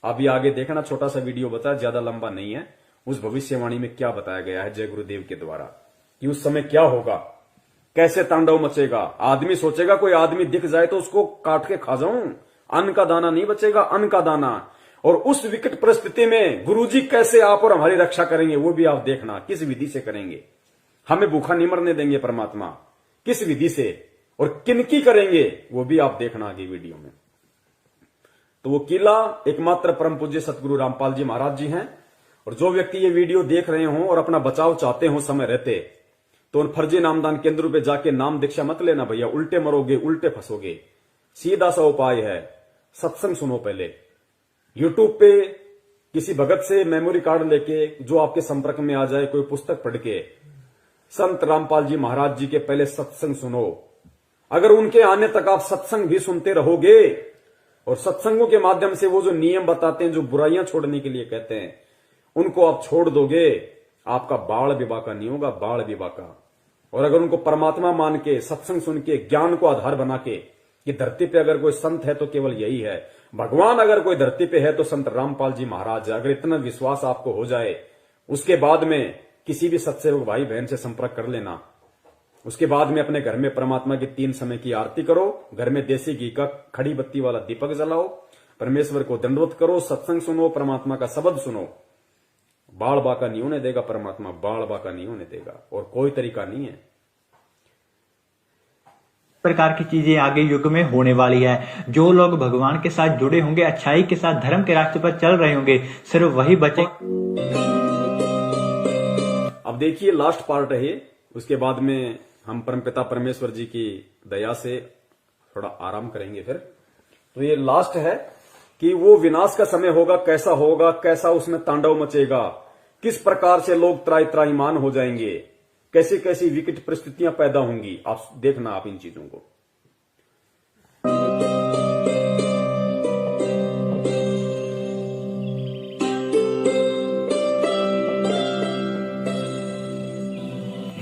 अभी आगे देखना, छोटा सा वीडियो बताया, ज्यादा लंबा नहीं है। उस भविष्यवाणी में क्या बताया गया है जय गुरुदेव के द्वारा कि उस समय क्या होगा, कैसे तांडव मचेगा। आदमी सोचेगा कोई आदमी दिख जाए तो उसको काट के खा जाऊं, अन्न का दाना नहीं बचेगा, अन्न का दाना। और उस विकट परिस्थिति में गुरुजी कैसे आप और हमारी रक्षा करेंगे वो भी आप देखना, किस विधि से करेंगे। हमें भूखा नहीं मरने देंगे परमात्मा, किस विधि से और किनकी करेंगे वो भी आप देखना आगे वीडियो में। तो वो किला एकमात्र परम पूज्य सतगुरु रामपाल जी महाराज जी हैं। और जो व्यक्ति ये वीडियो देख रहे हो और अपना बचाव चाहते हो समय रहते, तो उन फर्जी नामदान केंद्रों पे जाके नाम दीक्षा मत लेना भैया, उल्टे मरोगे, उल्टे फंसोगे। सीधा सा उपाय है, सत्संग सुनो पहले। यूट्यूब पे किसी भगत से मेमोरी कार्ड लेके जो आपके संपर्क में आ जाए, कोई पुस्तक पढ़ के संत रामपाल जी महाराज जी के पहले सत्संग सुनो। अगर उनके आने तक आप सत्संग भी सुनते रहोगे और सत्संगों के माध्यम से वो जो नियम बताते हैं, जो बुराइयां छोड़ने के लिए कहते हैं, उनको आप छोड़ दोगे, आपका बाल विवाह का नहीं होगा, बाल विवाह का। और अगर उनको परमात्मा मान के, सत्संग सुन के, ज्ञान को आधार बना के कि धरती पे अगर कोई संत है तो केवल यही है, भगवान अगर कोई धरती पे है तो संत रामपाल जी महाराज है, अगर इतना विश्वास आपको हो जाए, उसके बाद में किसी भी सत्सेवक भाई बहन से संपर्क कर लेना। उसके बाद में अपने घर में परमात्मा की 3 समय की आरती करो, घर में देसी घी का खड़ी बत्ती वाला दीपक जलाओ, परमेश्वर को दंडवत करो, सत्संग सुनो, परमात्मा का शब्द सुनो। बाल बाका नहीं होने देगा परमात्मा, बाल बाका नहीं होने देगा, और कोई तरीका नहीं है। प्रकार की चीजें आगे युग में होने वाली है। जो लोग भगवान के साथ जुड़े होंगे, अच्छाई के साथ धर्म के रास्ते पर चल रहे होंगे, सिर्फ वही बचे। अब देखिए लास्ट पार्ट है ये, उसके बाद में हम परमपिता परमेश्वर जी की दया से थोड़ा आराम करेंगे फिर। तो ये लास्ट है कि वो विनाश का समय होगा, कैसा होगा, कैसा उसमें तांडव मचेगा, किस प्रकार से लोग त्राहिमाम हो जाएंगे, कैसी कैसी विकट परिस्थितियां पैदा होंगी। आप देखना आप इन चीजों को।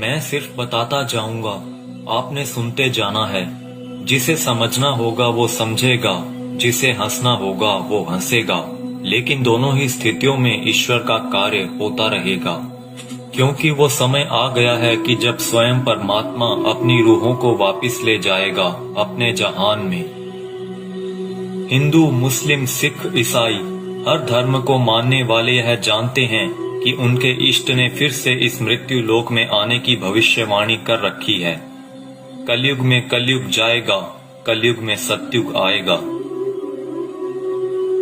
मैं सिर्फ बताता जाऊंगा, आपने सुनते जाना है। जिसे समझना होगा वो समझेगा, जिसे हंसना होगा वो हंसेगा। लेकिन दोनों ही स्थितियों में ईश्वर का कार्य होता रहेगा, क्योंकि वो समय आ गया है कि जब स्वयं परमात्मा अपनी रूहों को वापस ले जाएगा अपने जहान में। हिंदू, मुस्लिम, सिख, ईसाई हर धर्म को मानने वाले यह जानते हैं कि उनके इष्ट ने फिर से इस मृत्यु लोक में आने की भविष्यवाणी कर रखी है। कलयुग में कलयुग जाएगा, कलयुग में सतयुग आएगा।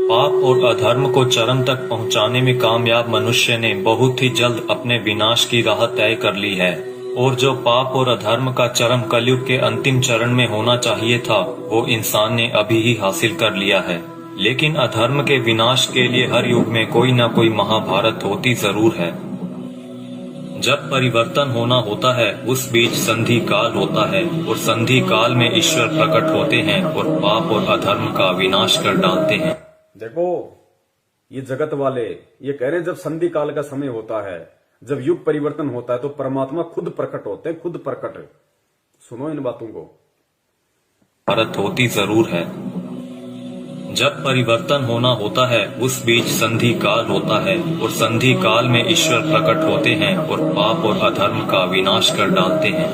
पाप और अधर्म को चरम तक पहुंचाने में कामयाब मनुष्य ने बहुत ही जल्द अपने विनाश की राह तय कर ली है, और जो पाप और अधर्म का चरम कलयुग के अंतिम चरण में होना चाहिए था, वो इंसान ने अभी ही हासिल कर लिया है। लेकिन अधर्म के विनाश के लिए हर युग में कोई न कोई महाभारत होती जरूर है। जब परिवर्तन होना होता है उस बीच संधि काल होता है, और संधि काल में ईश्वर प्रकट होते हैं और पाप और अधर्म का विनाश कर डालते हैं। देखो ये जगत वाले ये कह रहे हैं जब संधि काल का समय होता है, जब युग परिवर्तन होता है तो परमात्मा खुद प्रकट होते हैं, खुद प्रकट। सुनो इन बातों को। भारत होती जरूर है। जब परिवर्तन होना होता है उस बीच संधि काल होता है, और संधि काल में ईश्वर प्रकट होते हैं और पाप और अधर्म का विनाश कर डालते हैं।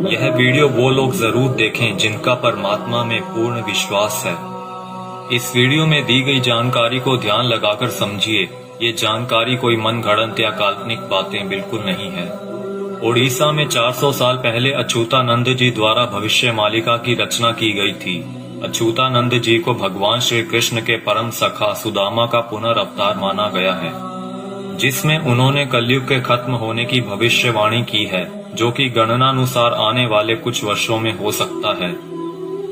यह वीडियो वो लोग जरूर देखें जिनका परमात्मा में पूर्ण विश्वास है। इस वीडियो में दी गई जानकारी को ध्यान लगाकर समझिए। ये जानकारी कोई मनगढ़ंत या काल्पनिक बातें बिल्कुल नहीं है। ओडिशा में 400 साल पहले अच्युतानंद जी द्वारा भविष्य मालिका की रचना की गई थी। अच्युतानंद जी को भगवान श्री कृष्ण के परम सखा सुदामा का पुनर्अवतार माना गया है, जिसमें उन्होंने कलयुग के खत्म होने की भविष्यवाणी की है, जो कि गणनानुसार आने वाले कुछ वर्षों में हो सकता है।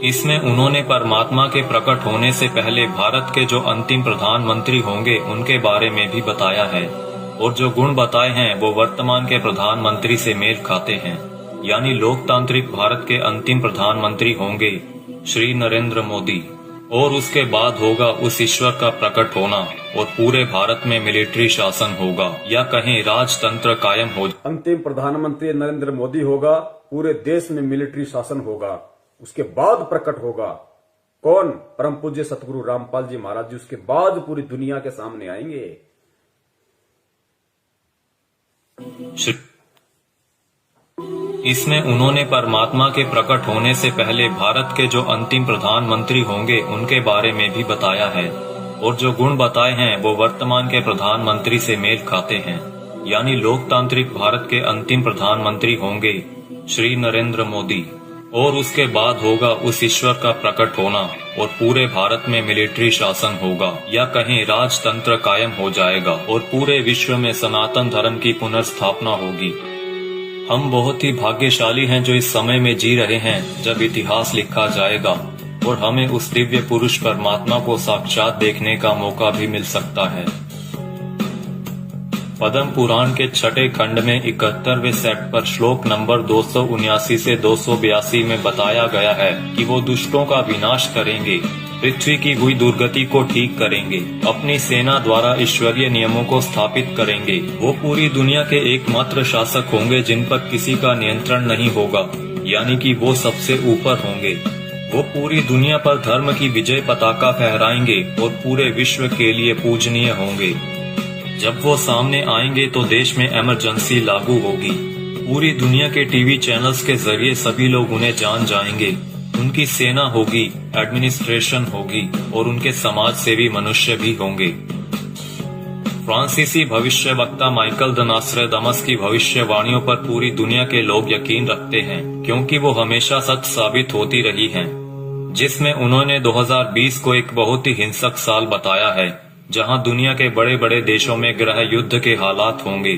इसमें उन्होंने परमात्मा के प्रकट होने से पहले भारत के जो अंतिम प्रधानमंत्री होंगे उनके बारे में भी बताया है, और जो गुण बताए हैं वो वर्तमान के प्रधानमंत्री से मेल खाते हैं। यानी लोकतांत्रिक भारत के अंतिम प्रधानमंत्री होंगे श्री नरेंद्र मोदी, और उसके बाद होगा उस ईश्वर का प्रकट होना, और पूरे भारत में मिलिट्री शासन होगा, या कहें राजतंत्र कायम हो। अंतिम प्रधानमंत्री नरेंद्र मोदी होगा, पूरे देश में मिलिट्री शासन होगा, उसके बाद प्रकट होगा कौन? परम पूज्य सतगुरु रामपाल जी महाराज जी उसके बाद पूरी दुनिया के सामने आएंगे। इसमें उन्होंने परमात्मा के प्रकट होने से पहले भारत के जो अंतिम प्रधानमंत्री होंगे उनके बारे में भी बताया है, और जो गुण बताए हैं वो वर्तमान के प्रधानमंत्री से मेल खाते हैं। यानी लोकतांत्रिक भारत के अंतिम प्रधानमंत्री होंगे श्री नरेंद्र मोदी, और उसके बाद होगा उस ईश्वर का प्रकट होना और पूरे भारत में मिलिट्री शासन होगा, या कहें राजतंत्र कायम हो जाएगा और पूरे विश्व में सनातन धर्म की पुनर्स्थापना होगी। हम बहुत ही भाग्यशाली हैं जो इस समय में जी रहे हैं जब इतिहास लिखा जाएगा और हमें उस दिव्य पुरुष परमात्मा को साक्षात देखने का मौका भी मिल सकता है। पद्म पुराण के छठे खंड में 71वें सेट पर श्लोक नंबर 279 से 282 में बताया गया है कि वो दुष्टों का विनाश करेंगे, पृथ्वी की हुई दुर्गति को ठीक करेंगे, अपनी सेना द्वारा ईश्वरीय नियमों को स्थापित करेंगे। वो पूरी दुनिया के एकमात्र शासक होंगे जिन पर किसी का नियंत्रण नहीं होगा, यानी कि वो सबसे ऊपर होंगे। वो पूरी दुनिया पर धर्म की विजय पताका फहराएंगे और पूरे विश्व के लिए पूजनीय होंगे। जब वो सामने आएंगे तो देश में इमरजेंसी लागू होगी। पूरी दुनिया के टीवी चैनल्स के जरिए सभी लोग उन्हें जान जाएंगे। उनकी सेना होगी, एडमिनिस्ट्रेशन होगी और उनके समाज सेवी मनुष्य भी होंगे। फ्रांसीसी भविष्यवक्ता माइकल द नॉस्ट्रेदामस की भविष्यवाणियों पर पूरी दुनिया के लोग यकीन रखते हैं, क्योंकि वो हमेशा सच साबित होती रही हैं। जिसमें उन्होंने 2020 को एक बहुत ही हिंसक साल बताया है, जहां दुनिया के बड़े बड़े देशों में गृह युद्ध के हालात होंगे।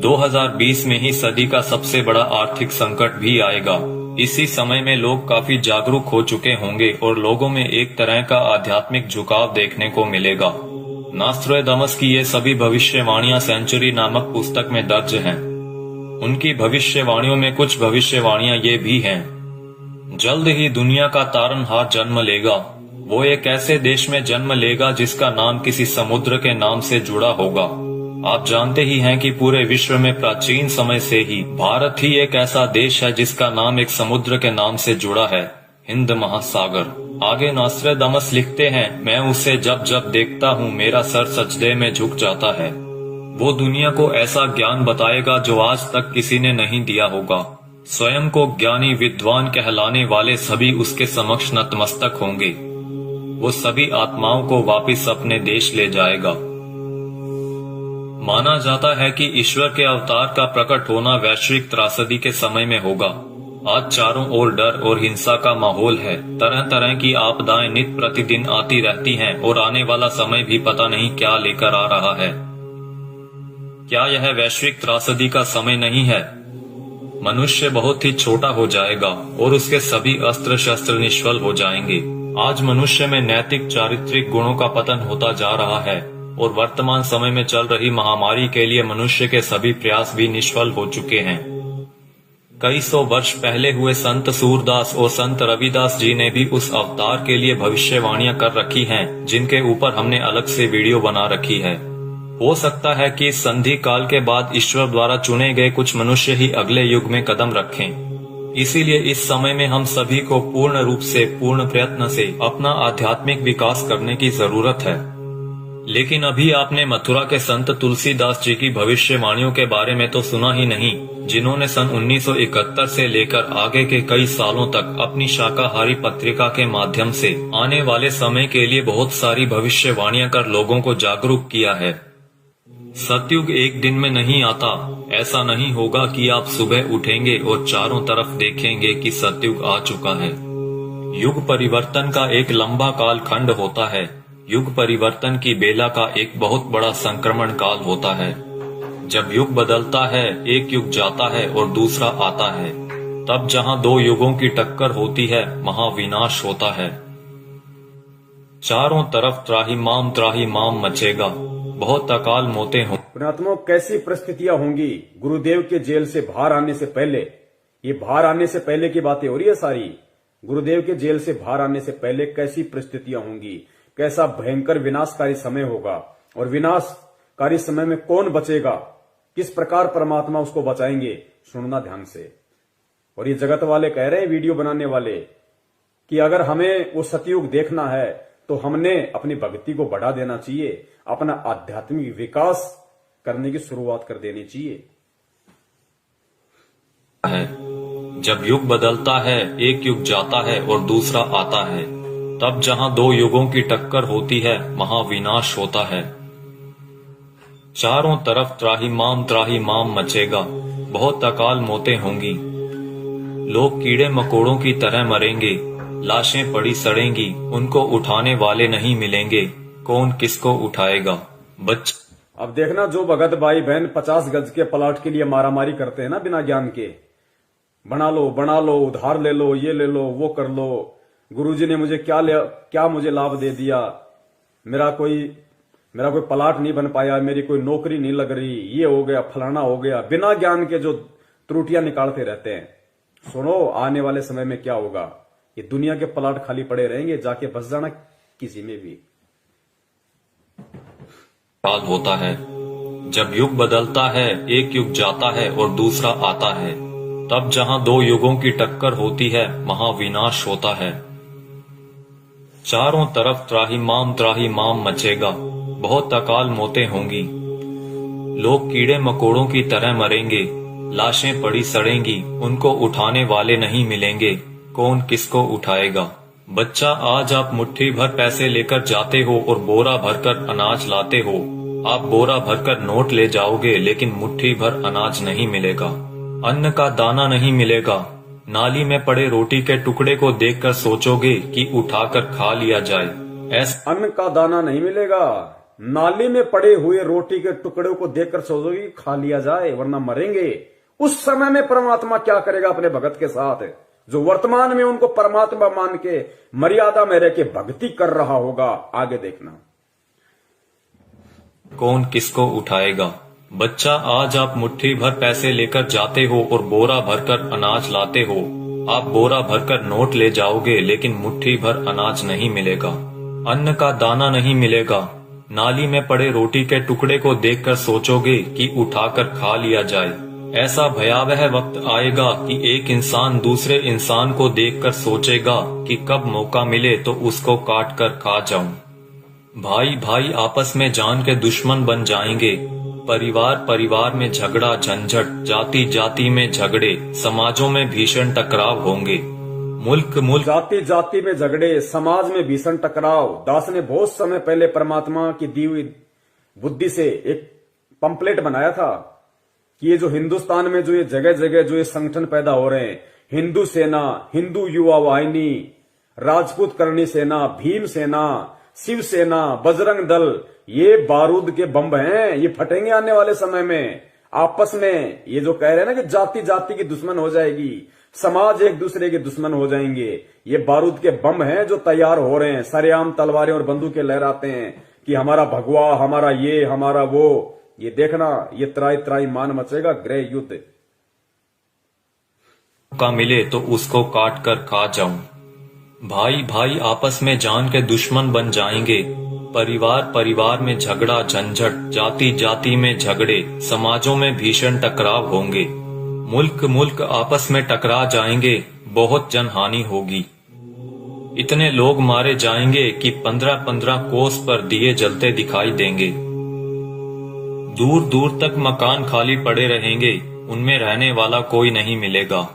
2020 में ही सदी का सबसे बड़ा आर्थिक संकट भी आएगा। इसी समय में लोग काफी जागरूक हो चुके होंगे और लोगों में एक तरह का आध्यात्मिक झुकाव देखने को मिलेगा। नॉस्ट्रेदामस की ये सभी भविष्यवाणियां सेंचुरी नामक पुस्तक में दर्ज हैं। उनकी भविष्यवाणियों में कुछ भविष्यवाणियां ये भी हैं, जल्द ही दुनिया का तारनहार जन्म लेगा। वो एक ऐसे देश में जन्म लेगा जिसका नाम किसी समुद्र के नाम से जुड़ा होगा। आप जानते ही हैं कि पूरे विश्व में प्राचीन समय से ही भारत ही एक ऐसा देश है जिसका नाम एक समुद्र के नाम से जुड़ा है, हिंद महासागर। आगे नॉस्ट्रेदामस लिखते हैं, मैं उसे जब जब देखता हूँ मेरा सर सजदे में झुक जाता है। वो दुनिया को ऐसा ज्ञान बताएगा जो आज तक किसी ने नहीं दिया होगा। स्वयं को ज्ञानी विद्वान कहलाने वाले सभी उसके समक्ष नतमस्तक होंगे। वो सभी आत्माओं को वापस अपने देश ले जाएगा। माना जाता है कि ईश्वर के अवतार का प्रकट होना वैश्विक त्रासदी के समय में होगा। आज चारों ओर डर और हिंसा का माहौल है। तरह तरह की आपदाएं नित प्रतिदिन आती रहती हैं और आने वाला समय भी पता नहीं क्या लेकर आ रहा है। क्या यह वैश्विक त्रासदी का समय नहीं है? मनुष्य बहुत ही छोटा हो जाएगा और उसके सभी अस्त्र शस्त्र निष्फल हो जाएंगे। आज मनुष्य में नैतिक चारित्रिक गुणों का पतन होता जा रहा है और वर्तमान समय में चल रही महामारी के लिए मनुष्य के सभी प्रयास भी निष्फल हो चुके हैं। कई सौ वर्ष पहले हुए संत सूरदास और संत रविदास जी ने भी उस अवतार के लिए भविष्यवाणियां कर रखी हैं, जिनके ऊपर हमने अलग से वीडियो बना रखी है। हो सकता है कि इस संधि काल के बाद ईश्वर द्वारा चुने गए कुछ मनुष्य ही अगले युग में कदम रखें। इसीलिए इस समय में हम सभी को पूर्ण रूप से, पूर्ण प्रयत्न से अपना आध्यात्मिक विकास करने की जरूरत है। लेकिन अभी आपने मथुरा के संत तुलसीदास जी की भविष्यवाणियों के बारे में तो सुना ही नहीं, जिन्होंने सन 1971 से लेकर आगे के कई सालों तक अपनी शाकाहारी पत्रिका के माध्यम से आने वाले समय के लिए बहुत सारी भविष्यवाणियां कर लोगों को जागरूक किया है। सतयुग एक दिन में नहीं आता। ऐसा नहीं होगा कि आप सुबह उठेंगे और चारों तरफ देखेंगे कि सतयुग आ चुका है। युग परिवर्तन का एक लंबा काल खंड होता है। युग परिवर्तन की बेला का एक बहुत बड़ा संक्रमण काल होता है। जब युग बदलता है, एक युग जाता है और दूसरा आता है। तब जहां दो युगों की टक्कर होती है, महाविनाश होता है। चारों तरफ त्राहिमाम मचेगा। बहुत अकाल मौतें हों। पुण्यात्माओं, कैसी परिस्थितियां होंगी गुरुदेव के जेल से बाहर आने से पहले? ये बाहर आने से पहले की बातें हो रही है सारी। गुरुदेव के जेल से बाहर आने से पहले कैसी परिस्थितियां होंगी, कैसा भयंकर विनाशकारी समय होगा, और विनाशकारी समय में कौन बचेगा, किस प्रकार परमात्मा उसको बचाएंगे, सुनना ध्यान से। और ये जगत वाले कह रहे हैं, वीडियो बनाने वाले, कि अगर हमें वो सतयुग देखना है तो हमने अपनी भक्ति को बढ़ा देना चाहिए, अपना आध्यात्मिक विकास करने की शुरुआत कर देनी चाहिए। है जब युग बदलता है, एक युग जाता है और दूसरा आता है, तब जहां दो युगों की टक्कर होती है, महाविनाश होता है। चारों तरफ त्राही माम मचेगा, बहुत अकाल मौतें होंगी। लोग कीड़े मकोड़ों की तरह मरेंगे, लाशें पड़ी सड़ेंगी, उनको उठाने वाले नहीं मिलेंगे, कौन किसको उठाएगा। अब देखना, जो भगत भाई बहन 50 गज के प्लाट के लिए मारामारी करते हैं ना बिना ज्ञान के, बना लो, उधार ले लो, ये ले लो, वो कर लो, गुरुजी ने मुझे क्या मुझे लाभ दे दिया, मेरा कोई प्लाट नहीं बन पाया, मेरी कोई नौकरी नहीं लग रही, ये हो गया, फलाना हो गया, बिना ज्ञान के जो त्रुटियां निकालते रहते हैं। सुनो, आने वाले समय में क्या होगा, ये दुनिया के प्लाट खाली पड़े रहेंगे, जाके बस जाना किसी में भी। काल होता है जब युग बदलता है, एक युग जाता है और दूसरा आता है, तब जहां दो युगों की टक्कर होती है, महाविनाश होता है। चारों तरफ त्राही माम मचेगा, बहुत अकाल मौतें होंगी। लोग कीड़े मकोड़ों की तरह मरेंगे, लाशें पड़ी सड़ेंगी, उनको उठाने वाले नहीं मिलेंगे, कौन किसको उठाएगा। बच्चा, आज आप मुट्ठी भर पैसे लेकर जाते हो और बोरा भरकर अनाज लाते हो। आप बोरा भरकर नोट ले जाओगे, लेकिन मुट्ठी भर अनाज नहीं मिलेगा, अन्न का दाना नहीं मिलेगा। नाली में पड़े रोटी के टुकड़े को देखकर सोचोगे कि उठाकर खा लिया जाए। अन्न का दाना नहीं मिलेगा, नाली में पड़े हुए रोटी के टुकड़े को देखकर सोचोगे कि खा लिया जाए, वरना मरेंगे। उस समय में परमात्मा क्या करेगा अपने भगत के साथ, जो वर्तमान में उनको परमात्मा मान के मर्यादा में रह के भक्ति कर रहा होगा। आगे देखना, कौन किसको उठाएगा। बच्चा, आज आप मुट्ठी भर पैसे लेकर जाते हो और बोरा भरकर अनाज लाते हो। आप बोरा भरकर नोट ले जाओगे, लेकिन मुट्ठी भर अनाज नहीं मिलेगा, अन्न का दाना नहीं मिलेगा। नाली में पड़े रोटी के टुकड़े को देखकर सोचोगे कि उठाकर खा लिया जाए। ऐसा भयावह वक्त आएगा कि एक इंसान दूसरे इंसान को देखकर सोचेगा कि कब मौका मिले तो उसको काट कर खा जाऊं। भाई भाई आपस में जान के दुश्मन बन जाएंगे। परिवार में झगड़ा झंझट, जाति जाति में झगड़े, समाजों में भीषण टकराव होंगे। मुल्क जाति में झगड़े, समाज में भीषण टकराव। दास ने बहुत समय पहले परमात्मा की दी हुई बुद्धि से एक पंपलेट बनाया था कि ये जो हिंदुस्तान में जो ये जगह जगह जो ये संगठन पैदा हो रहे हैं, हिंदू सेना, हिंदू युवा वाहिनी, राजपूत करणी सेना, भीम सेना, शिव सेना, बजरंग दल, ये बारूद के बम हैं, ये फटेंगे आने वाले समय में। आपस में ये जो कह रहे हैं ना कि जाति जाति की दुश्मन हो जाएगी, समाज एक दूसरे के दुश्मन हो जाएंगे, ये बारूद के बम हैं जो तैयार हो रहे हैं। सरेआम तलवारें और बंदूकें लहराते हैं कि हमारा भगवा, हमारा ये, हमारा वो। ये देखना, ये त्राई मान मचेगा, गृह युद्ध। का मिले तो उसको काट कर खा जाऊं। भाई भाई आपस में जान के दुश्मन बन जाएंगे। परिवार में झगड़ा झंझट, जाति जाति में झगड़े, समाजों में भीषण टकराव होंगे। मुल्क आपस में टकरा जाएंगे, बहुत जनहानि होगी। इतने लोग मारे जाएंगे कि 15-15 कोस पर दिए जलते दिखाई देंगे। दूर तक मकान खाली पड़े रहेंगे, उनमें रहने वाला कोई नहीं मिलेगा।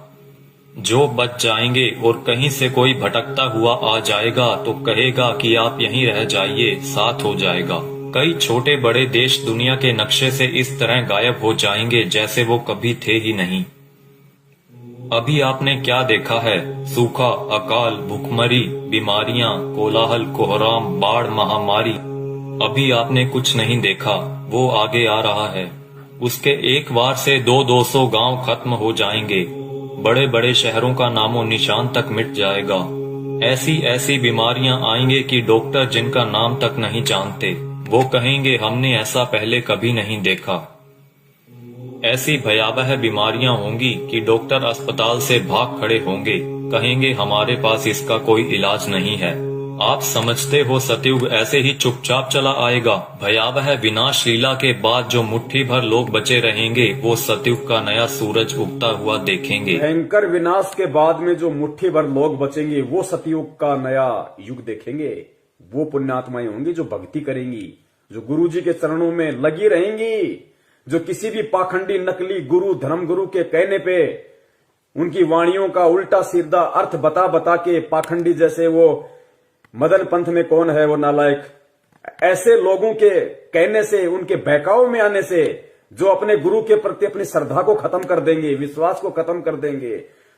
जो बच जाएंगे और कहीं से कोई भटकता हुआ आ जाएगा तो कहेगा कि आप यहीं रह जाइए, साथ हो जाएगा। कई छोटे बड़े देश दुनिया के नक्शे से इस तरह गायब हो जाएंगे जैसे वो कभी थे ही नहीं। अभी आपने क्या देखा है? सूखा, अकाल, भूखमरी, बीमारियां, कोलाहल, कोहराम, बाढ़, महामारी। अभी आपने कुछ नहीं देखा, वो आगे आ रहा है। उसके एक बार से 200 गांव खत्म हो जाएंगे। बड़े बड़े शहरों का नामो निशान तक मिट जाएगा। ऐसी बीमारियां आएंगे कि डॉक्टर जिनका नाम तक नहीं जानते, वो कहेंगे हमने ऐसा पहले कभी नहीं देखा। ऐसी भयावह बीमारियां होंगी कि डॉक्टर अस्पताल से भाग खड़े होंगे, कहेंगे हमारे पास इसका कोई इलाज नहीं है। आप समझते हो सतयुग ऐसे ही चुपचाप चला आएगा? भयावह विनाश लीला के बाद जो मुट्ठी भर लोग बचे रहेंगे वो सतयुग का नया सूरज उगता हुआ देखेंगे। भयंकर विनाश के बाद में जो मुट्ठी भर लोग बचेंगे वो सतयुग का नया युग देखेंगे। वो पुण्यात्माएं होंगी जो भक्ति करेंगी, जो गुरु जी के चरणों में लगी रहेंगी, जो किसी भी पाखंडी नकली गुरु धर्म गुरु के कहने पे उनकी वाणियों का उल्टा सीधा अर्थ बता बता के पाखंडी, जैसे वो मदन पंथ में कौन है वो नालायक, ऐसे लोगों के कहने से, उनके बहकाव में आने से जो अपने गुरु के प्रति अपनी श्रद्धा को खत्म कर देंगे, विश्वास को खत्म कर देंगे,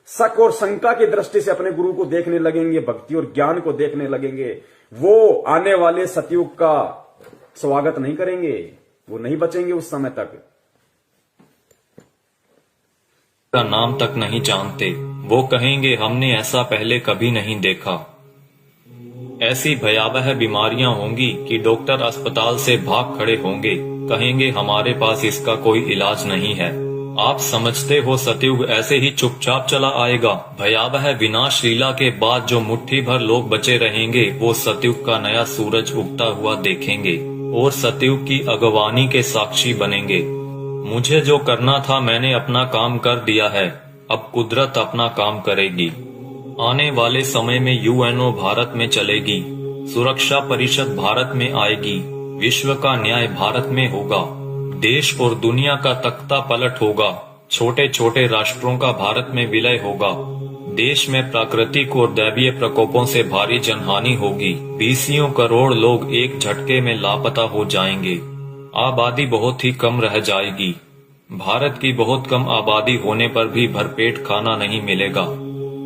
शक और शंका की दृष्टि से अपने गुरु को देखने लगेंगे, भक्ति और ज्ञान को देखने लगेंगे, वो आने वाले सतयुग का स्वागत नहीं करेंगे, वो नहीं बचेंगे उस समय तक। का नाम तक नहीं जानते, वो कहेंगे हमने ऐसा पहले कभी नहीं देखा। ऐसी भयावह बीमारियां होंगी कि डॉक्टर अस्पताल से भाग खड़े होंगे, कहेंगे हमारे पास इसका कोई इलाज नहीं है। आप समझते हो सतयुग ऐसे ही चुपचाप चला आएगा? भयावह विनाश लीला के बाद जो मुट्ठी भर लोग बचे रहेंगे वो सतयुग का नया सूरज उगता हुआ देखेंगे और सतयुग की अगवानी के साक्षी बनेंगे। मुझे जो करना था मैंने अपना काम कर दिया है, अब कुदरत अपना काम करेगी। आने वाले समय में यूएनओ भारत में चलेगी, सुरक्षा परिषद भारत में आएगी, विश्व का न्याय भारत में होगा, देश और दुनिया का तख्ता पलट होगा, छोटे छोटे राष्ट्रों का भारत में विलय होगा, देश में प्राकृतिक और दैवीय प्रकोपों से भारी जनहानि होगी, 20 करोड़ लोग एक झटके में लापता हो जाएंगे, आबादी बहुत ही कम रह जाएगी। भारत की बहुत कम आबादी होने पर भी भरपेट खाना नहीं मिलेगा,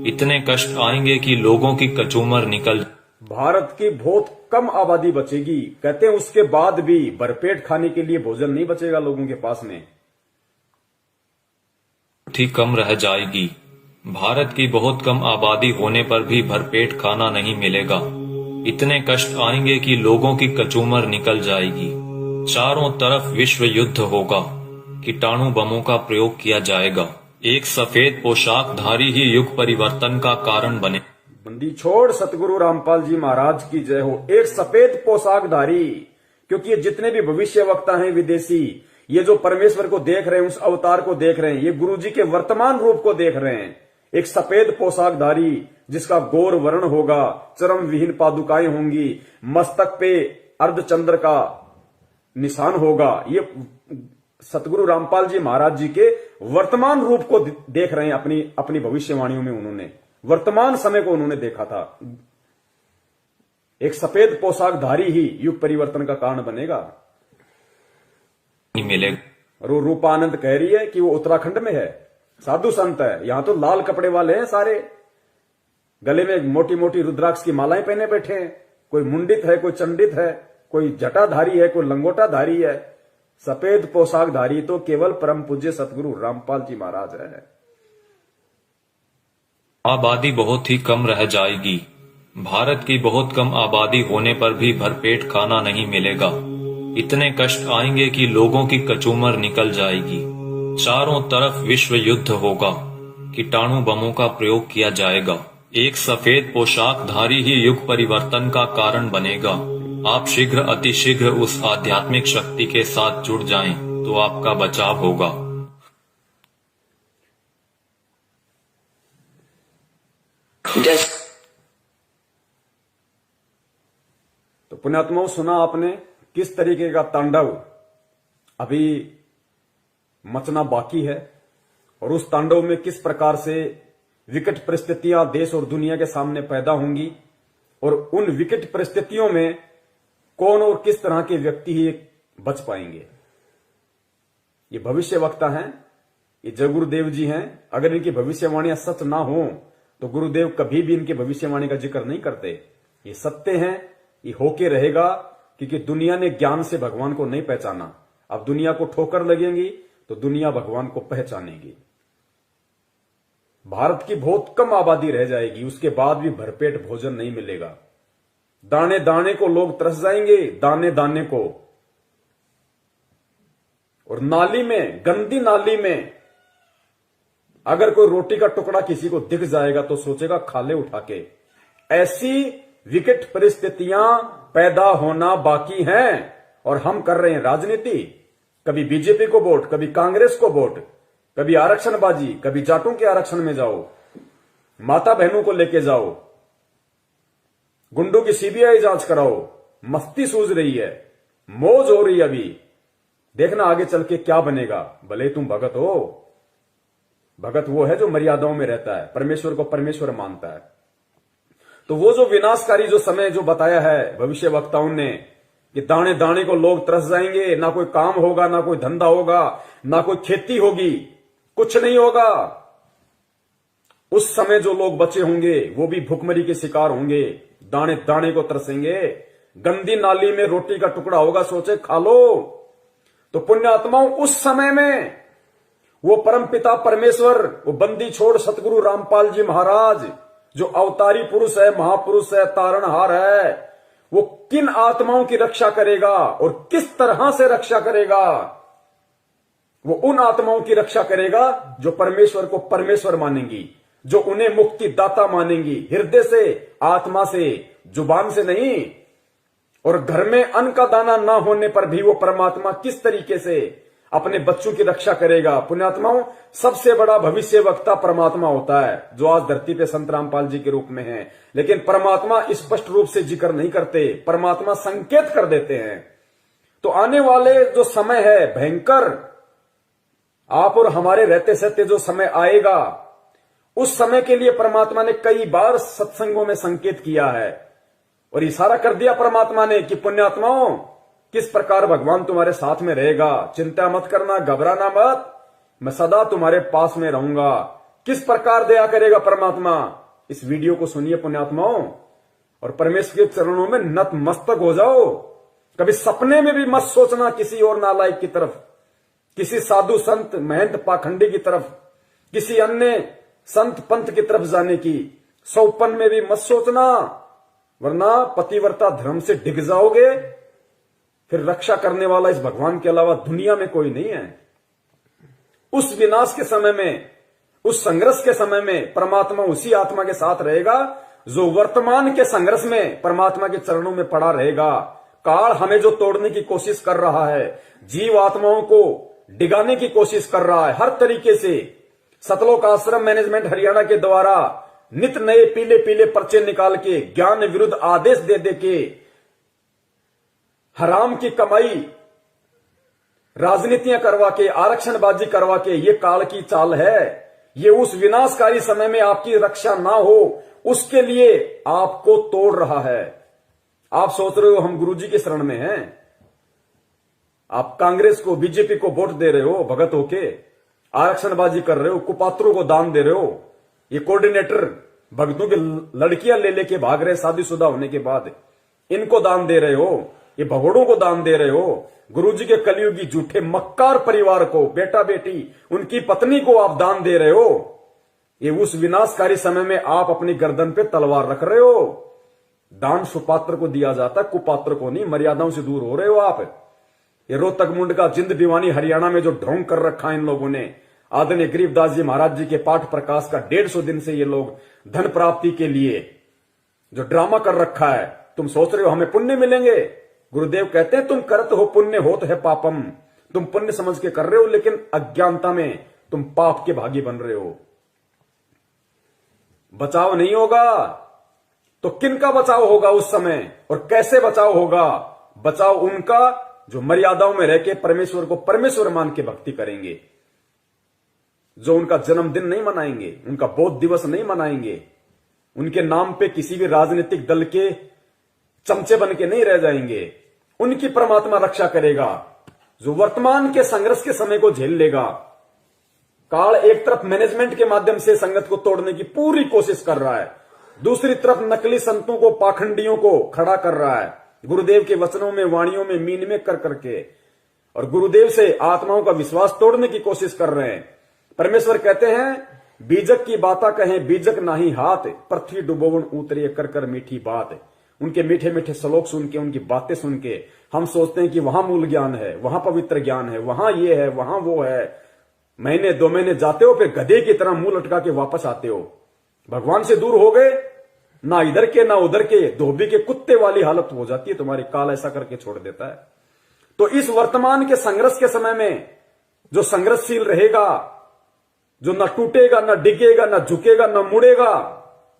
इतने कष्ट आएंगे कि लोगों की कचूमर निकल। भारत की बहुत कम आबादी बचेगी, कहते हैं उसके बाद भी भरपेट खाने के लिए भोजन नहीं बचेगा लोगों के पास में, ही कम रह जाएगी। भारत की बहुत कम आबादी होने पर भी भरपेट खाना नहीं मिलेगा, इतने कष्ट आएंगे कि लोगों की कचूमर निकल जाएगी। चारों तरफ विश्व युद्ध होगा, कीटाणु बमों का प्रयोग किया जाएगा, एक सफेद पोशाकधारी ही युग परिवर्तन का कारण बने। बंदी छोड़ सतगुरु रामपाल जी महाराज की जय हो। एक सफेद पोशाकधारी, क्योंकि ये जितने भी भविष्य वक्ता हैं विदेशी, ये जो परमेश्वर को देख रहे हैं, उस अवतार को देख रहे हैं, ये गुरु जी के वर्तमान रूप को देख रहे हैं। एक सफेद पोशाकधारी जिसका गौर वर्ण होगा, चरम विहीन पादुकाएं होंगी, मस्तक पे अर्धचंद्र का निशान होगा, ये सतगुरु रामपाल जी महाराज जी के वर्तमान रूप को देख रहे हैं। अपनी भविष्यवाणियों में उन्होंने वर्तमान समय को उन्होंने देखा था। एक सफेद पोशाकधारी ही युग परिवर्तन का कारण बनेगा। मिलेगा। और वो रूपानंद कह रही है कि वो उत्तराखंड में है, साधु संत है। यहां तो लाल कपड़े वाले हैं सारे, गले में मोटी मोटी रुद्राक्ष की मालाएं पहने बैठे हैं, कोई मुंडित है, कोई चंडित है, कोई जटाधारी है, कोई लंगोटाधारी है। सफेद पोशाकधारी तो केवल परम पूज्य सतगुरु रामपाल जी महाराज है। आबादी बहुत ही कम रह जाएगी। भारत की बहुत कम आबादी होने पर भी भरपेट खाना नहीं मिलेगा, इतने कष्ट आएंगे कि लोगों की कचूमर निकल जाएगी। चारों तरफ विश्व युद्ध होगा, कीटाणु बमों का प्रयोग किया जाएगा, एक सफेद पोशाकधारी ही युग परिवर्तन का कारण बनेगा। आप शीघ्र अतिशीघ्र उस आध्यात्मिक शक्ति के साथ जुड़ जाएं तो आपका बचाव होगा। तो पुण्यात्माओं, सुना आपने किस तरीके का तांडव अभी मचना बाकी है, और उस तांडव में किस प्रकार से विकट परिस्थितियां देश और दुनिया के सामने पैदा होंगी, और उन विकट परिस्थितियों में कौन और किस तरह के व्यक्ति ही बच पाएंगे। ये भविष्य वक्ता हैं, ये जय गुरुदेव जी हैं। अगर इनकी भविष्यवाणियां सच ना हो तो गुरुदेव कभी भी इनकी भविष्यवाणी का जिक्र नहीं करते। ये सत्य हैं, ये होके रहेगा, क्योंकि दुनिया ने ज्ञान से भगवान को नहीं पहचाना। अब दुनिया को ठोकर लगेंगी तो दुनिया भगवान को पहचानेगी। भारत की बहुत कम आबादी रह जाएगी, उसके बाद भी भरपेट भोजन नहीं मिलेगा। दाने दाने को लोग तरस जाएंगे, दाने दाने को। और नाली में, गंदी नाली में अगर कोई रोटी का टुकड़ा किसी को दिख जाएगा तो सोचेगा खा ले उठा के। ऐसी विकट परिस्थितियां पैदा होना बाकी हैं और हम कर रहे हैं राजनीति। कभी बीजेपी को वोट, कभी कांग्रेस को वोट, कभी आरक्षणबाजी, कभी जाटों के आरक्षण में जाओ, माता बहनों को लेके जाओ, गुंडों की सीबीआई जांच कराओ। मस्ती सूझ रही है, मौज हो रही है। अभी देखना आगे चल के क्या बनेगा। भले तुम भगत हो, भगत वो है जो मर्यादाओं में रहता है, परमेश्वर को परमेश्वर मानता है। तो वो जो विनाशकारी जो समय जो बताया है भविष्य वक्ताओं ने कि दाने दाने को लोग तरस जाएंगे, ना कोई काम होगा, ना कोई धंधा होगा, ना कोई खेती होगी, कुछ नहीं होगा। उस समय जो लोग बचे होंगे वो भी भुखमरी के शिकार होंगे, दाने दाने को तरसेंगे। गंदी नाली में रोटी का टुकड़ा होगा, सोचे खा लो। तो पुण्यात्माओं, उस समय में वो परमपिता परमेश्वर, वो बंदी छोड़ सतगुरु रामपाल जी महाराज जो अवतारी पुरुष है, महापुरुष है, तारणहार है, वो किन आत्माओं की रक्षा करेगा और किस तरह से रक्षा करेगा। वो उन आत्माओं की रक्षा करेगा जो परमेश्वर को परमेश्वर मानेंगी, जो उन्हें मुक्ति दाता मानेंगी, हृदय से, आत्मा से, जुबान से नहीं। और घर में अन्न का दाना ना होने पर भी वो परमात्मा किस तरीके से अपने बच्चों की रक्षा करेगा। पुण्यात्माओं, सबसे बड़ा भविष्य वक्ता परमात्मा होता है जो आज धरती पे संत रामपाल जी के रूप में है। लेकिन परमात्मा स्पष्ट रूप से जिक्र नहीं करते, परमात्मा संकेत कर देते हैं। तो आने वाले जो समय है भयंकर, आप और हमारे रहते सहते जो समय आएगा, उस समय के लिए परमात्मा ने कई बार सत्संगों में संकेत किया है और इशारा कर दिया परमात्मा ने कि पुण्यात्माओं, किस प्रकार भगवान तुम्हारे साथ में रहेगा, चिंता मत करना, घबराना मत, मैं सदा तुम्हारे पास में रहूंगा। किस प्रकार दया करेगा परमात्मा, इस वीडियो को सुनिए पुण्यात्माओं और परमेश्वर के चरणों में नतमस्तक हो जाओ। कभी सपने में भी मत सोचना किसी और नालायक की तरफ, किसी साधु संत महंत पाखंडी की तरफ, किसी अन्य संत पंथ की तरफ जाने की सौपन में भी मत सोचना, वरना पतिव्रता धर्म से डिग जाओगे। फिर रक्षा करने वाला इस भगवान के अलावा दुनिया में कोई नहीं है। उस विनाश के समय में, उस संघर्ष के समय में परमात्मा उसी आत्मा के साथ रहेगा जो वर्तमान के संघर्ष में परमात्मा के चरणों में पड़ा रहेगा। काल हमें जो तोड़ने की कोशिश कर रहा है, जीव आत्माओं को डिगाने की कोशिश कर रहा है हर तरीके से, सतलोक आश्रम मैनेजमेंट हरियाणा के द्वारा नित नए पीले पीले पर्चे निकाल के ज्ञान विरुद्ध आदेश दे दे के हराम की कमाई, राजनीतियां करवा के, आरक्षणबाजी करवा के, ये काल की चाल है। ये उस विनाशकारी समय में आपकी रक्षा ना हो उसके लिए आपको तोड़ रहा है। आप सोच रहे हो हम गुरुजी के शरण में हैं, आप कांग्रेस को, बीजेपी को वोट दे रहे हो भगत होके, आरक्षणबाजी कर रहे हो, कुपात्रों को दान दे रहे हो, ये कोऑर्डिनेटर भक्तों की लड़कियां ले लेके भाग रहे शादीशुदा होने के बाद, इनको दान दे रहे हो, ये भगोड़ों को दान दे रहे हो, गुरुजी के कलयुगी झूठे मक्कार परिवार को, बेटा बेटी, उनकी पत्नी को आप दान दे रहे हो। ये उस विनाशकारी समय में आप अपनी गर्दन पे तलवार रख रहे हो। दान सुपात्र को दिया जाता है, कुपात्र को नहीं। मर्यादाओं से दूर हो रहे हो आप। ये रोहतक मुंड का जिंद दीवानी हरियाणा में जो ढोंग कर रखा है इन लोगों ने, आदरणीय गरीबदास जी महाराज जी के पाठ प्रकाश का 150 दिन से ये लोग धन प्राप्ति के लिए जो ड्रामा कर रखा है, तुम सोच रहे हो हमें पुण्य मिलेंगे। गुरुदेव कहते हैं तुम करत हो पुण्य होत है पापम, तुम पुण्य समझ के कर रहे हो लेकिन अज्ञानता में तुम पाप के भागी बन रहे हो। बचाव नहीं होगा तो किनका बचाव होगा उस समय और कैसे बचाव होगा? बचाव उनका जो मर्यादाओं में रह के परमेश्वर को परमेश्वर मान के भक्ति करेंगे, जो उनका जन्मदिन नहीं मनाएंगे, उनका बौद्ध दिवस नहीं मनाएंगे, उनके नाम पे किसी भी राजनीतिक दल के चमचे बन के नहीं रह जाएंगे। उनकी परमात्मा रक्षा करेगा जो वर्तमान के संघर्ष के समय को झेल लेगा। काल एक तरफ मैनेजमेंट के माध्यम से संगत को तोड़ने की पूरी कोशिश कर रहा है, दूसरी तरफ नकली संतों को, पाखंडियों को खड़ा कर रहा है गुरुदेव के वचनों में, वाणियों में मीन में कर करके, और गुरुदेव से आत्माओं का विश्वास तोड़ने की कोशिश कर रहे हैं। परमेश्वर कहते हैं बीजक की बाता कहें बीजक नाही हाथ, पृथ्वी डुबोवन उतरे कर कर मीठी बात। उनके मीठे मीठे श्लोक सुन के, उनकी बातें सुन के हम सोचते हैं कि वहां मूल ज्ञान है, वहां पवित्र ज्ञान है, वहां ये है, वहां वो है। महीने 2 महीने जाते हो फिर गधे की तरह मुंह लटका के वापस आते हो। भगवान से दूर हो गए ना इधर के ना उधर के, धोबी के कुत्ते वाली हालत हो जाती है तुम्हारी। काल ऐसा करके छोड़ देता है। तो इस वर्तमान के संघर्ष के समय में जो संघर्षशील रहेगा, जो न टूटेगा, न डिगेगा, न झुकेगा, न मुड़ेगा,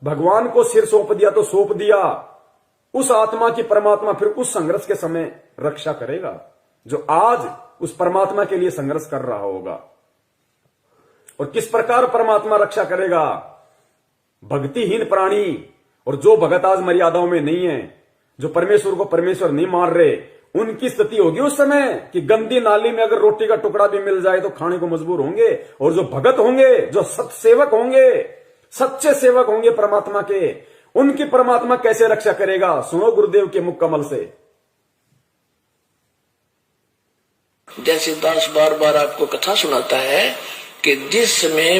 भगवान को सिर सौंप दिया तो सौंप दिया, उस आत्मा की परमात्मा फिर उस संघर्ष के समय रक्षा करेगा, जो आज उस परमात्मा के लिए संघर्ष कर रहा होगा। और किस प्रकार परमात्मा रक्षा करेगा? भक्तिहीन प्राणी और जो भगत आज मर्यादाओं में नहीं है, जो परमेश्वर को परमेश्वर नहीं मान रहे, उनकी स्थिति होगी उस समय कि गंदी नाली में अगर रोटी का टुकड़ा भी मिल जाए तो खाने को मजबूर होंगे। और जो भगत होंगे, जो सत्सेवक होंगे, सच्चे सेवक होंगे परमात्मा के, उनकी परमात्मा कैसे रक्षा करेगा? सुनो गुरुदेव के मुख कमल से। जैसे दास बार बार आपको कथा सुनाता है कि जिस समय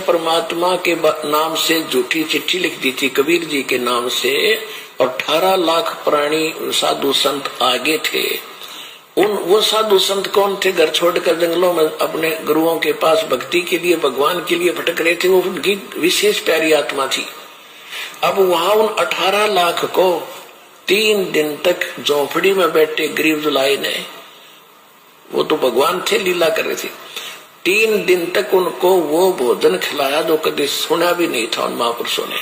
परमात्मा के नाम से झूठी चिट्ठी लिख दी थी कबीर जी के नाम से, और 18 लाख प्राणी साधु संत आगे थे। वो साधु संत कौन थे? घर छोड़कर जंगलों में अपने गुरुओं के पास भक्ति के लिए, भगवान के लिए भटक रहे थे। वो उनकी विशेष प्यारी आत्मा थी। अब वहां उन 18 लाख को 3 दिन तक झोंपड़ी में बैठे गरीब जुलाई ने, वो तो भगवान थे, लीला कर रहे थे, 3 दिन तक उनको वो भोजन खिलाया जो कभी सुना भी नहीं था उन महापुरुषों ने,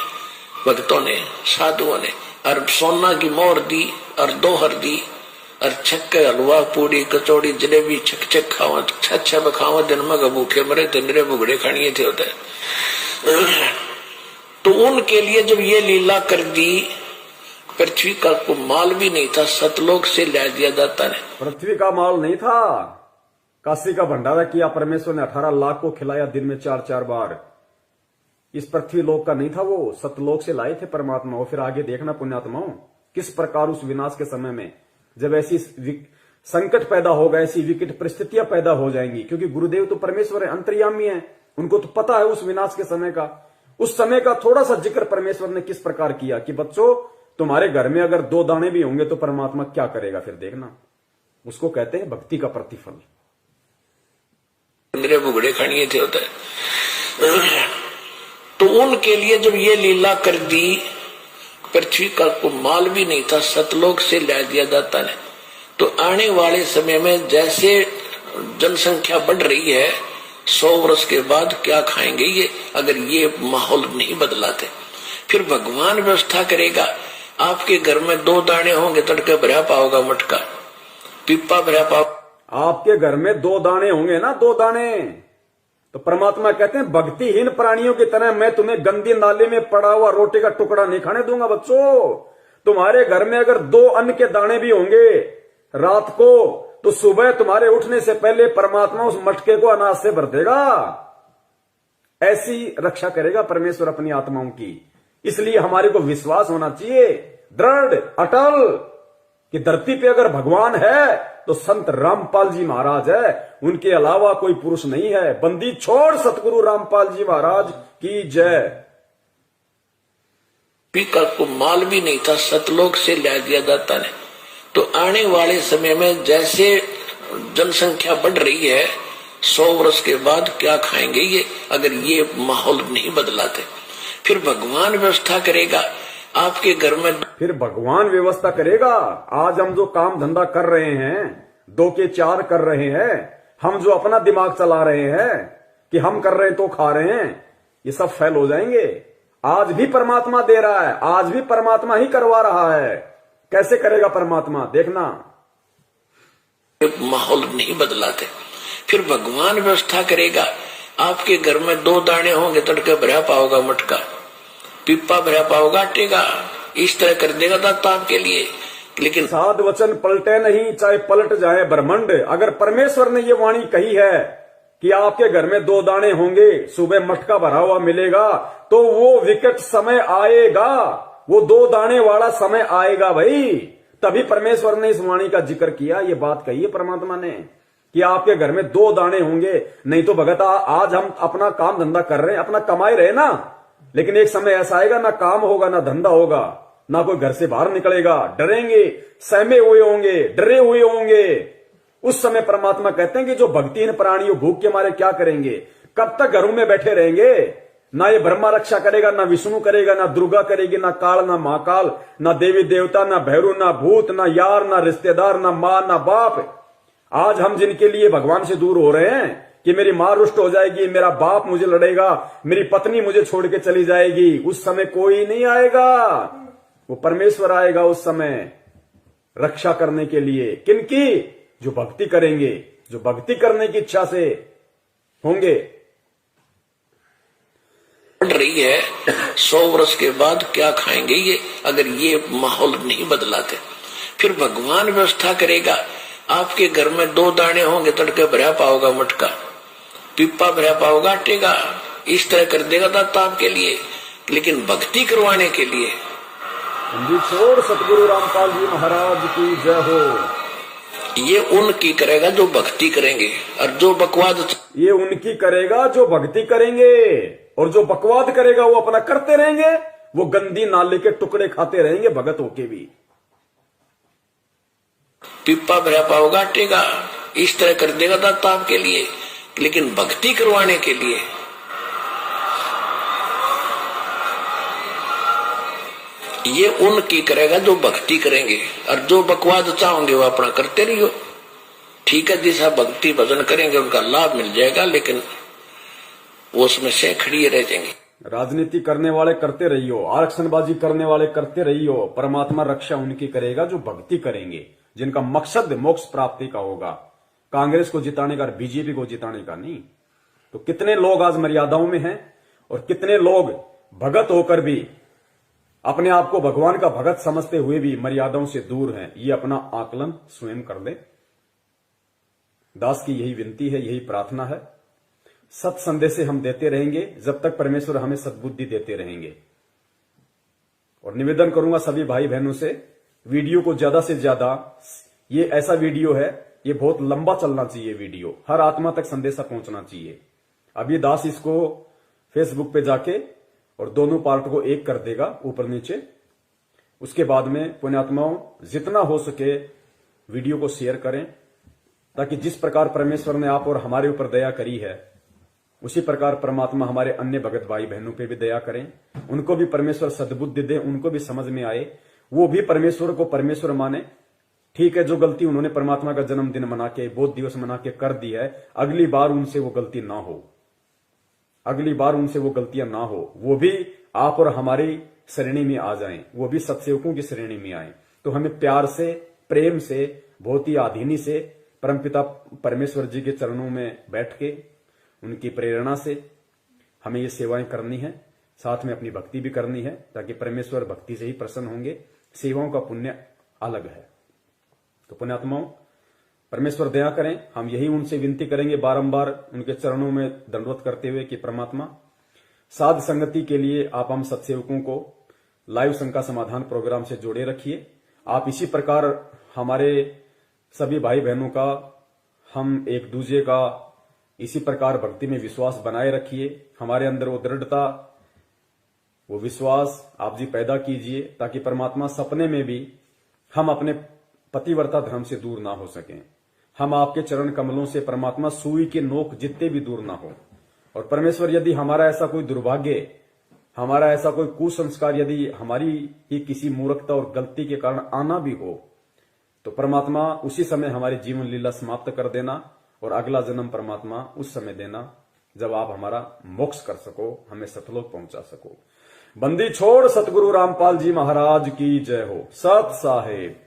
भक्तों ने, साधुओं ने। और सोना की मोहर दी और दोहर दी और छक्के हलवा पूड़ी कचौड़ी जलेबी छक खाओ, छह बखाओ, जन्म का भूखे मरे थे, मेरे बुगड़े खानिए थे होते। तो उनके लिए जब ये लीला कर दी, पृथ्वी का को माल भी नहीं था, सतलोक से ला दिया जाता ने। पृथ्वी का माल नहीं था, काशी का भंडारा किया परमेश्वर ने, 18 लाख को खिलाया दिन में 4-4 बार। इस पृथ्वी लोक का नहीं था, वो सतलोक से लाए थे परमात्मा। और फिर आगे देखना पुण्यात्माओं, किस प्रकार उस विनाश के समय में जब ऐसी संकट पैदा होगा, ऐसी विकट परिस्थितियां पैदा हो जाएंगी, क्योंकि गुरुदेव तो परमेश्वर है, अंतर्यामी है, उनको तो पता है उस विनाश के समय का। उस समय का थोड़ा सा जिक्र परमेश्वर ने किस प्रकार किया कि बच्चों, तुम्हारे घर में अगर 2 दाने भी होंगे तो परमात्मा क्या करेगा, फिर देखना। उसको कहते हैं भक्ति का प्रतिफल। मेरे बुगड़े खानिए थे होता है। तो उनके लिए जब ये लीला कर दी, पृथ्वी का को माल भी नहीं था, सतलोक से ला दिया जाता ने। तो आने वाले समय में जैसे जनसंख्या बढ़ रही है, 100 वर्ष के बाद क्या खाएंगे ये, अगर ये माहौल नहीं बदलाते? फिर भगवान व्यवस्था करेगा। आपके घर में 2 दाने होंगे, तड़के भरा पाओगा मटका, पिप्पा भरा पाओ। आपके घर में 2 दाने होंगे ना, 2 दाने, तो परमात्मा कहते हैं भक्तिहीन प्राणियों की तरह मैं तुम्हें गंदी नाले में पड़ा हुआ रोटी का टुकड़ा नहीं खाने दूंगा। बच्चों, तुम्हारे घर में अगर 2 अन्न के दाने भी होंगे रात को, तो सुबह तुम्हारे उठने से पहले परमात्मा उस मटके को अनाज से भर देगा। ऐसी रक्षा करेगा परमेश्वर अपनी आत्माओं की। इसलिए हमारे को विश्वास होना चाहिए दृढ़ अटल कि धरती पे अगर भगवान है तो संत रामपाल जी महाराज है, उनके अलावा कोई पुरुष नहीं है। बंदी छोड़ सतगुरु रामपाल जी महाराज की जय। पीका को माल भी नहीं था, सतलोक से ला दिया जाता ने। तो आने वाले समय में जैसे जनसंख्या बढ़ रही है, 100 वर्ष के बाद क्या खाएंगे ये, अगर ये माहौल नहीं बदलाते? फिर भगवान व्यवस्था करेगा। आपके घर में फिर भगवान व्यवस्था करेगा। आज हम जो काम धंधा कर रहे हैं, 2 के 4 कर रहे हैं, हम जो अपना दिमाग चला रहे हैं कि हम कर रहे हैं तो खा रहे हैं, ये सब फेल हो जाएंगे। आज भी परमात्मा दे रहा है, आज भी परमात्मा ही करवा रहा है। कैसे करेगा परमात्मा, देखना। माहौल नहीं बदलाते, फिर भगवान व्यवस्था करेगा। आपके घर में 2 दाने होंगे, तड़के भरा पाओगा मटका, पिप्पा भरा पाओगा आटेगा, इस तरह कर देगा दाता आपके लिए। लेकिन साध वचन पलटे नहीं, चाहे पलट जाए ब्रह्मांड। अगर परमेश्वर ने ये वाणी कही है कि आपके घर में 2 दाने होंगे, सुबह मटका भरा हुआ मिलेगा, तो वो विकट समय आएगा, वो 2 दाने वाला समय आएगा भाई। तभी परमेश्वर ने इस वाणी का जिक्र किया, ये बात कही है परमात्मा ने कि आपके घर में 2 दाने होंगे। नहीं तो भगत आज हम अपना काम धंधा कर रहे हैं, अपना कमाई रहे ना, लेकिन एक समय ऐसा आएगा ना काम होगा, ना धंधा होगा, ना कोई घर से बाहर निकलेगा, डरेंगे, सहमे हुए होंगे, डरे हुए होंगे। उस समय परमात्मा कहते हैं कि जो भक्तिहीन प्राणियों भूख के मारे क्या करेंगे, कब तक घरों में बैठे रहेंगे, ना ये ब्रह्मा रक्षा करेगा, ना विष्णु करेगा, ना दुर्गा करेगी, ना काल, ना महाकाल, ना देवी देवता, ना भैरू, ना भूत, ना यार, ना रिश्तेदार, ना मां, ना बाप। आज हम जिनके लिए भगवान से दूर हो रहे हैं कि मेरी मां रुष्ट हो जाएगी, मेरा बाप मुझे लड़ेगा, मेरी पत्नी मुझे छोड़ के चली जाएगी, उस समय कोई नहीं आएगा, वो परमेश्वर आएगा उस समय रक्षा करने के लिए। किनकी? जो भक्ति करेंगे, जो भक्ति करने की इच्छा से होंगे। बढ़ रही है 100 वर्ष के बाद क्या खाएंगे ये, अगर ये माहौल नहीं बदलाते। फिर भगवान व्यवस्था करेगा। आपके घर में 2 दाने होंगे, तड़के भरा पाओगा मटका, पिप्पा भरा पाओगा आटे का, इस तरह कर देगा दाता आपके लिए। लेकिन भक्ति करवाने के लिए छोड़ सतगुरु रामपाल जी महाराज की जय हो। ये उनकी करेगा जो भक्ति करेंगे, और जो बकवाद ये उनकी करेगा जो भक्ति करेंगे, और जो बकवाद करेगा वो अपना करते रहेंगे, वो गंदी नाले के टुकड़े खाते रहेंगे भगत होके भी। पिप्पा भरा पाओगा आटे का, इस तरह कर देगा दाता आपके लिए। लेकिन भक्ति करवाने के लिए ये उनकी करेगा जो भक्ति करेंगे, और जो बकवाद चाहोगे वो अपना करते रहियो। ठीक है, जैसा भक्ति भजन करेंगे उनका लाभ मिल जाएगा, लेकिन वो उसमें से खड़ी रह जाएंगे। राजनीति करने वाले करते रहियो, आरक्षणबाजी करने वाले करते रहियो, परमात्मा रक्षा उनकी करेगा जो भक्ति करेंगे, जिनका मकसद मोक्ष प्राप्ति का होगा, कांग्रेस को जिताने का, बीजेपी को जिताने का नहीं। तो कितने लोग आज मर्यादाओं में हैं, और कितने लोग भगत होकर भी अपने आप को भगवान का भगत समझते हुए भी मर्यादाओं से दूर हैं। ये अपना आकलन स्वयं कर ले। दास की यही विनती है, यही प्रार्थना है। सत संदेश हम देते रहेंगे जब तक परमेश्वर हमें सद्बुद्धि देते रहेंगे। और निवेदन करूंगा सभी भाई बहनों से, वीडियो को ज्यादा से ज्यादा, ये ऐसा वीडियो है, ये बहुत लंबा चलना चाहिए वीडियो, हर आत्मा तक संदेशा पहुंचना चाहिए। अब ये दास इसको फेसबुक पे जाके और दोनों पार्ट को एक कर देगा ऊपर नीचे। उसके बाद में पुण्यात्माओं जितना हो सके वीडियो को शेयर करें, ताकि जिस प्रकार परमेश्वर ने आप और हमारे ऊपर दया करी है, उसी प्रकार परमात्मा हमारे अन्य भगत भाई बहनों पे भी दया करें, उनको भी परमेश्वर सद्बुद्धि दे, उनको भी समझ में आए, वो भी परमेश्वर को परमेश्वर माने। ठीक है, जो गलती उन्होंने परमात्मा का जन्मदिन मना के, बोध दिवस मना के कर दी है, अगली बार उनसे वो गलती ना हो, अगली बार उनसे वो गलतियां ना हो, वो भी आप और हमारी श्रेणी में आ जाएं, वो भी सत्सेवकों की श्रेणी में आए। तो हमें प्यार से, प्रेम से, बहुत ही आधीनी से परमपिता परमेश्वर जी के चरणों में बैठ के उनकी प्रेरणा से हमें ये सेवाएं करनी है, साथ में अपनी भक्ति भी करनी है, ताकि परमेश्वर भक्ति से ही प्रसन्न होंगे। सेवाओं का पुण्य अलग है। तो पुण्यात्माओं परमेश्वर दया करें, हम यही उनसे विनती करेंगे बारंबार उनके चरणों में दंडवत करते हुए कि परमात्मा साध संगति के लिए आप हम सत्सेवकों को लाइव शंका समाधान प्रोग्राम से जोड़े रखिए। आप इसी प्रकार हमारे सभी भाई बहनों का, हम एक दूसरे का इसी प्रकार भक्ति में विश्वास बनाए रखिए। हमारे अंदर वो दृढ़ता, वो विश्वास आप जी पैदा कीजिए, ताकि परमात्मा सपने में भी हम अपने पतिव्रता धर्म से दूर ना हो सकें। हम आपके चरण कमलों से परमात्मा सुई के नोक जितने भी दूर ना हो। और परमेश्वर यदि हमारा ऐसा कोई दुर्भाग्य, हमारा ऐसा कोई कुसंस्कार यदि हमारी ही किसी मूर्खता और गलती के कारण आना भी हो, तो परमात्मा उसी समय हमारी जीवन लीला समाप्त कर देना, और अगला जन्म परमात्मा उस समय देना जब आप हमारा मोक्ष कर सको, हमें सतलोक पहुंचा सको। बंदी छोड़ सतगुरु रामपाल जी महाराज की जय हो। सत साहेब।